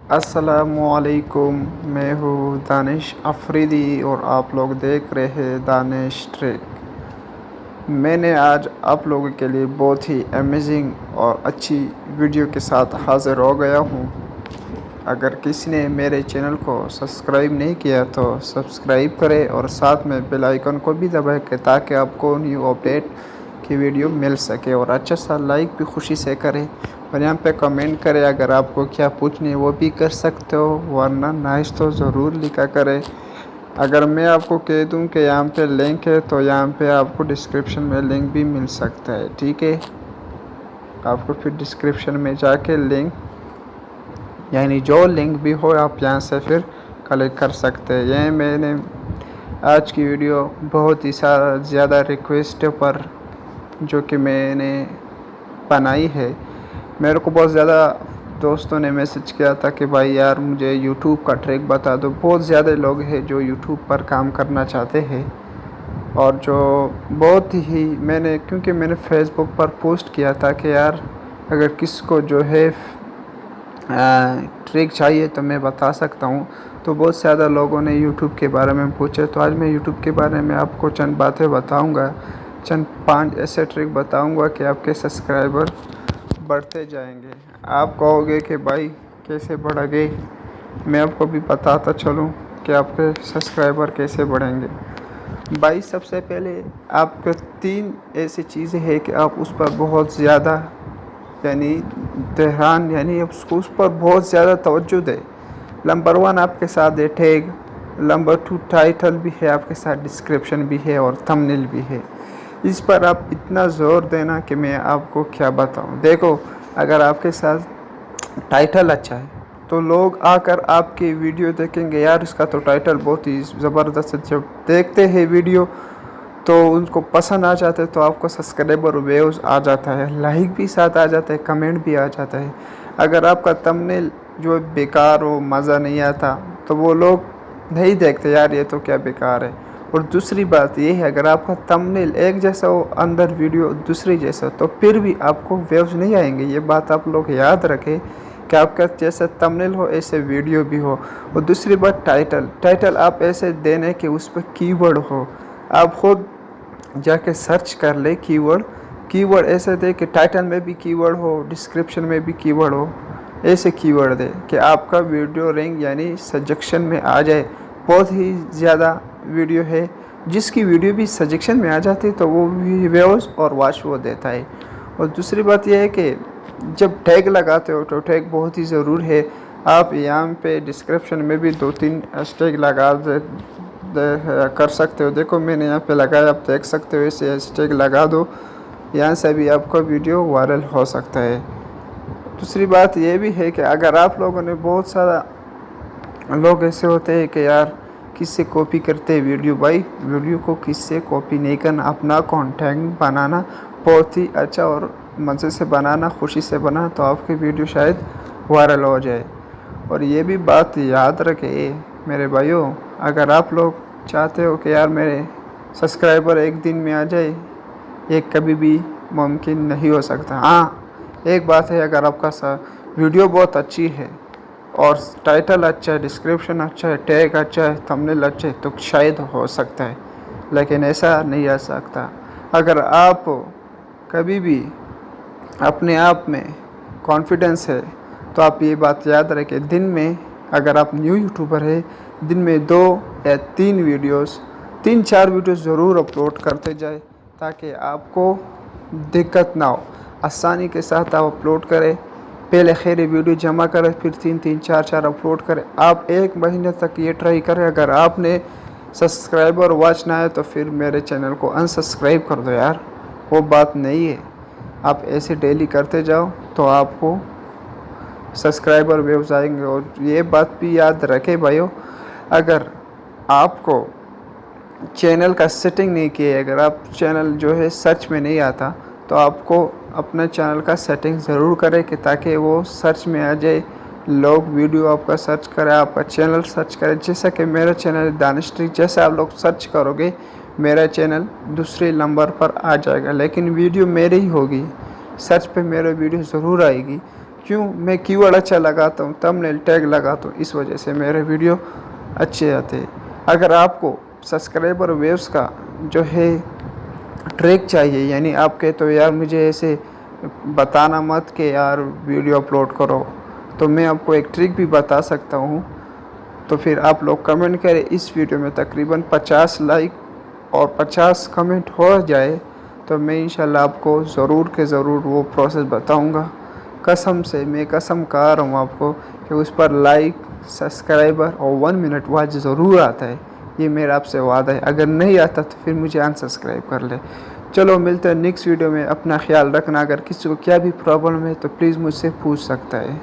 अस्सलामुअलैकुम। मैं हूँ दानिश अफरीदी और आप लोग देख रहे हैं दानिश ट्रिक। मैंने आज आप लोगों के लिए बहुत ही अमेजिंग और अच्छी वीडियो के साथ हाज़िर हो गया हूँ। अगर किसी ने मेरे चैनल को सब्सक्राइब नहीं किया तो सब्सक्राइब करें और साथ में बेल आइकन को भी दबाएं ताकि आपको न्यू अपडेट की वीडियो मिल सके। और अच्छा सा लाइक भी खुशी से करें और यहाँ पे कमेंट करें। अगर आपको क्या पूछनी है वो भी कर सकते हो, वरना नाइस तो ज़रूर लिखा करें। अगर मैं आपको कह दूँ कि यहाँ पे लिंक है तो यहाँ पे आपको डिस्क्रिप्शन में लिंक भी मिल सकता है, ठीक है। आपको फिर डिस्क्रिप्शन में जाके लिंक यानी जो लिंक भी हो आप यहाँ से फिर कलेक्ट कर सकते हैं। ये मैंने आज की वीडियो बहुत ही ज़्यादा रिक्वेस्ट पर जो कि मैंने बनाई है। मेरे को बहुत ज़्यादा दोस्तों ने मैसेज किया था कि भाई यार मुझे यूट्यूब का ट्रिक बता दो। बहुत ज़्यादा लोग हैं जो यूट्यूब पर काम करना चाहते हैं और जो बहुत ही क्योंकि मैंने फेसबुक पर पोस्ट किया था कि यार अगर किसको जो है ट्रिक चाहिए तो मैं बता सकता हूँ। तो बहुत ज़्यादा लोगों ने यूट्यूब के बारे में पूछे, तो आज मैं यूट्यूब के बारे में आपको चंद बातें बताऊँगा। चंद 5 ऐसे ट्रिक बताऊँगा कि आपके सब्सक्राइबर बढ़ते जाएंगे। आप कहोगे कि भाई कैसे बढ़ेंगे, मैं आपको भी बताता चलूँ कि आपके सब्सक्राइबर कैसे बढ़ेंगे। भाई सबसे पहले आपके 3 ऐसी चीज़ें हैं कि आप उस पर बहुत ज़्यादा ध्यान उसको उस पर बहुत ज़्यादा तवज्जो दें। नंबर 1 आपके साथ है टैग, नंबर 2 टाइटल भी है आपके साथ, डिस्क्रिप्शन भी है और थंबनेल भी है। इस पर आप इतना ज़ोर देना कि मैं आपको क्या बताऊं। देखो, अगर आपके साथ टाइटल अच्छा है तो लोग आकर आपकी वीडियो देखेंगे, यार इसका तो टाइटल बहुत ही ज़बरदस्त है। जब देखते हैं वीडियो तो उनको पसंद आ जाता है तो आपको सब्सक्राइबर व्यूज़ आ जाता है, लाइक भी साथ आ जाता है, कमेंट भी आ जाता है। अगर आपका थंबनेल जो बेकार हो, मज़ा नहीं आता, तो वो लोग नहीं देखते, यार ये तो क्या बेकार है। और दूसरी बात ये है, अगर आपका थंबनेल एक जैसा हो, अंदर वीडियो दूसरी जैसा, तो फिर भी आपको व्यूज़ नहीं आएंगे। ये बात आप लोग याद रखें कि आपका जैसा थंबनेल हो ऐसे वीडियो भी हो। और दूसरी बात टाइटल आप ऐसे देने कि उस पर कीवर्ड हो। आप खुद जाके सर्च कर ले कीवर्ड ऐसे दे कि टाइटल में भी कीवर्ड हो, डिस्क्रिप्शन में भी कीवर्ड हो। ऐसे कीवर्ड दे कि आपका वीडियो रैंक सजेक्शन में आ जाए। बहुत ही ज़्यादा वीडियो है जिसकी वीडियो भी सजेक्शन में आ जाती है तो वो भी व्यूज़ और वॉच वो देता है। और दूसरी बात यह है कि जब टैग लगाते हो तो टैग बहुत ही ज़रूरी है। आप यहाँ पे डिस्क्रिप्शन में भी 2-3 हैशटैग लगा कर सकते हो। देखो मैंने यहाँ पे लगाया, आप देख सकते हो। ऐसे हैशटैग लगा दो, यहाँ से भी आपका वीडियो वायरल हो सकता है। दूसरी बात ये भी है कि अगर आप लोगों ने बहुत सारा लोग ऐसे होते हैं कि यार किससे कॉपी करते हैं वीडियो। भाई वीडियो को किससे कॉपी नहीं करना, अपना कंटेंट बनाना बहुत ही अच्छा और मज़े से बनाना, खुशी से बनाना, तो आपकी वीडियो शायद वायरल हो जाए। और ये भी बात याद रखें मेरे भाइयों, अगर आप लोग चाहते हो कि यार मेरे सब्सक्राइबर एक दिन में आ जाए, ये कभी भी मुमकिन नहीं हो सकता। हाँ, एक बात है, अगर आपका वीडियो बहुत अच्छी है और टाइटल अच्छा है, डिस्क्रिप्शन अच्छा है, टैग अच्छा है, थंबनेल अच्छा है, तो शायद हो सकता है, लेकिन ऐसा नहीं आ सकता। अगर आप कभी भी अपने आप में कॉन्फिडेंस है तो आप ये बात याद रखें, दिन में अगर आप न्यू यूट्यूबर है, दिन में 2 या 3 वीडियोस, 3-4 वीडियोस ज़रूर अपलोड करते जाए ताकि आपको दिक्कत ना हो। आसानी के साथ आप अपलोड करें, पहले खैर वीडियो जमा करें, फिर 3-3, 4-4 अपलोड करें। आप 1 महीने तक ये ट्राई करें। अगर आपने सब्सक्राइबर वॉच ना आए तो फिर मेरे चैनल को अनसब्सक्राइब कर दो यार, वो बात नहीं है। आप ऐसे डेली करते जाओ तो आपको सब्सक्राइबर व्यूज़ आएंगे। और ये बात भी याद रखें भाइयों, अगर आपको चैनल का सेटिंग नहीं किया, अगर आप चैनल जो है सर्च में नहीं आता, तो आपको अपने चैनल का सेटिंग ज़रूर करें कि ताकि वो सर्च में आ जाए, लोग वीडियो आपका सर्च करें, आपका चैनल सर्च करें। जैसा कि मेरा चैनल दानिश ट्रिक, जैसे आप लोग सर्च करोगे मेरा चैनल दूसरे नंबर पर आ जाएगा, लेकिन वीडियो मेरी ही होगी, सर्च पे मेरा वीडियो ज़रूर आएगी। क्यों मैं कीवर्ड अच्छा लगाता हूँ, थंबनेल टैग लगाता हूँ, इस वजह से मेरे वीडियो अच्छे आते हैं। अगर आपको सब्सक्राइबर वेव्स का जो है ट्रैक चाहिए, यानी आप कहते हो यार मुझे ऐसे बताना मत कि यार वीडियो अपलोड करो, तो मैं आपको एक ट्रिक भी बता सकता हूँ। तो फिर आप लोग कमेंट करें, इस वीडियो में तकरीबन 50 लाइक और 50 कमेंट हो जाए तो मैं इंशाल्लाह आपको ज़रूर के ज़रूर वो प्रोसेस बताऊँगा। कसम से मैं कसम खा रहा हूँ आपको कि उस पर लाइक, सब्सक्राइबर और 1 मिनट वॉच ज़रूर आता है। ये मेरा आपसे वादा है। अगर नहीं आता तो फिर मुझे अनसब्सक्राइब कर ले। चलो मिलते हैं नेक्स्ट वीडियो में। अपना ख्याल रखना। अगर किसी को क्या भी प्रॉब्लम है तो प्लीज़ मुझसे पूछ सकता है।